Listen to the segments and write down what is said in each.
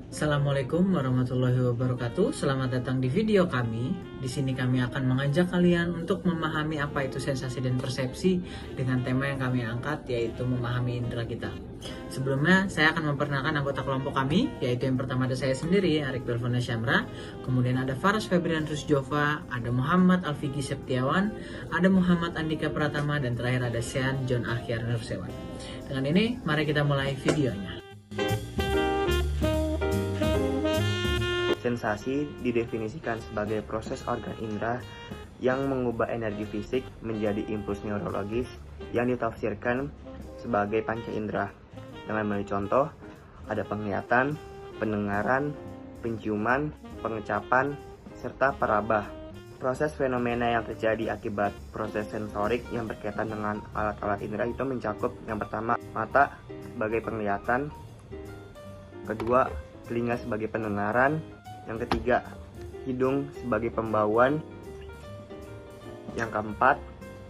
Assalamualaikum warahmatullahi wabarakatuh. Selamat datang di video kami. Di sini kami akan mengajak kalian untuk memahami apa itu sensasi dan persepsi dengan tema yang kami angkat, yaitu memahami indera kita. Sebelumnya, saya akan memperkenalkan anggota kelompok kami, yaitu yang pertama ada saya sendiri, Arik Belvona Syamra. Kemudian ada Faras Febrianus Jova, ada Muhammad Alfigi Septiawan, ada Muhammad Andika Pratama, dan terakhir ada Sean John Ahyar Nursewan. Dengan ini, mari kita mulai videonya. Sensasi didefinisikan sebagai proses organ indera yang mengubah energi fisik menjadi impuls neurologis yang ditafsirkan sebagai panca indera. Dengan memberi contoh, ada penglihatan, pendengaran, penciuman, pengecapan, serta peraba. Proses fenomena yang terjadi akibat proses sensorik yang berkaitan dengan alat-alat indera itu mencakup yang pertama, mata sebagai penglihatan, kedua, telinga sebagai pendengaran, yang ketiga, hidung sebagai pembauan. Yang keempat,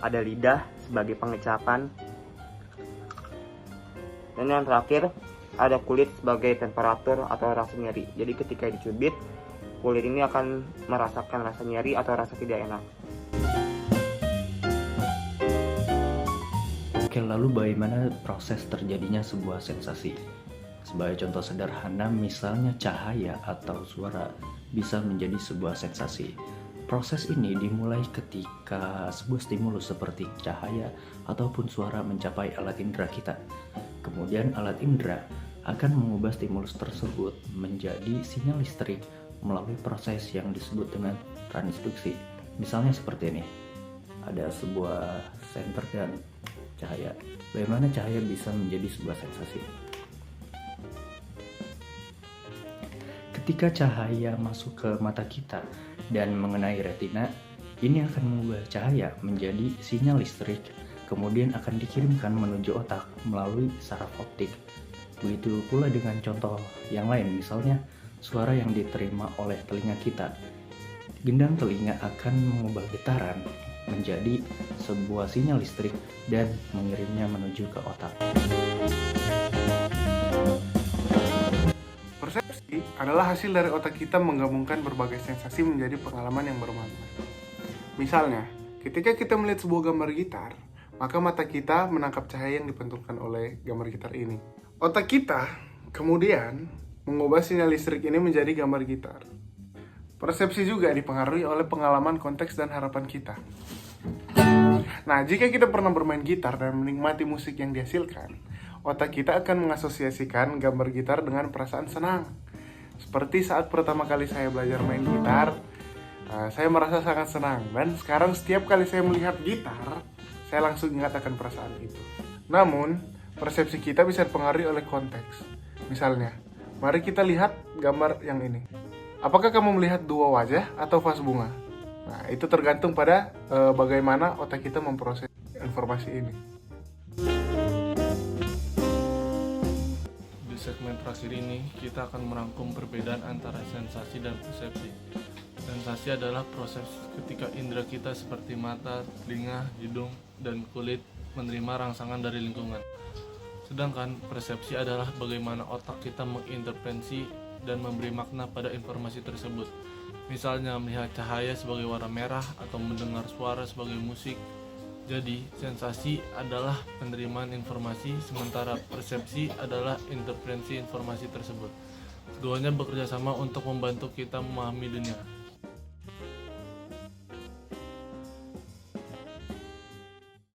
ada lidah sebagai pengecapan. Dan yang terakhir, ada kulit sebagai temperatur atau rasa nyeri. Jadi ketika dicubit, kulit ini akan merasakan rasa nyeri atau rasa tidak enak. Oke, lalu bagaimana proses terjadinya sebuah sensasi? Sebagai contoh sederhana, misalnya cahaya atau suara bisa menjadi sebuah sensasi. Proses ini dimulai ketika sebuah stimulus seperti cahaya ataupun suara mencapai alat indera kita. Kemudian alat indera akan mengubah stimulus tersebut menjadi sinyal listrik melalui proses yang disebut dengan transduksi. Misalnya seperti ini. Ada sebuah senter dan cahaya. Bagaimana cahaya bisa menjadi sebuah sensasi? Ketika cahaya masuk ke mata kita dan mengenai retina, ini akan mengubah cahaya menjadi sinyal listrik, kemudian akan dikirimkan menuju otak melalui saraf optik. Begitu pula dengan contoh yang lain, misalnya suara yang diterima oleh telinga kita. Gendang telinga akan mengubah getaran menjadi sebuah sinyal listrik dan mengirimnya menuju ke otak. Persepsi adalah hasil dari otak kita menggabungkan berbagai sensasi menjadi pengalaman yang bermakna. Misalnya, ketika kita melihat sebuah gambar gitar, maka mata kita menangkap cahaya yang dipantulkan oleh gambar gitar ini. Otak kita kemudian mengubah sinyal listrik ini menjadi gambar gitar. Persepsi juga dipengaruhi oleh pengalaman, konteks, dan harapan kita. Nah, jika kita pernah bermain gitar dan menikmati musik yang dihasilkan, otak kita akan mengasosiasikan gambar gitar dengan perasaan senang. Seperti saat pertama kali saya belajar main gitar, saya merasa sangat senang. Dan sekarang setiap kali saya melihat gitar, saya langsung ingat akan perasaan itu. Namun, persepsi kita bisa dipengaruhi oleh konteks. Misalnya, mari kita lihat gambar yang ini. Apakah kamu melihat dua wajah atau vas bunga? Nah, itu tergantung pada bagaimana otak kita memproses informasi ini. Di segmen terakhir ini, kita akan merangkum perbedaan antara sensasi dan persepsi. Sensasi adalah proses ketika indera kita seperti mata, telinga, hidung, dan kulit menerima rangsangan dari lingkungan. Sedangkan persepsi adalah bagaimana otak kita mengintervensi dan memberi makna pada informasi tersebut. Misalnya melihat cahaya sebagai warna merah atau mendengar suara sebagai musik. Jadi, sensasi adalah penerimaan informasi, sementara persepsi adalah intervensi informasi tersebut. Keduanya bekerja sama untuk membantu kita memahami dunia.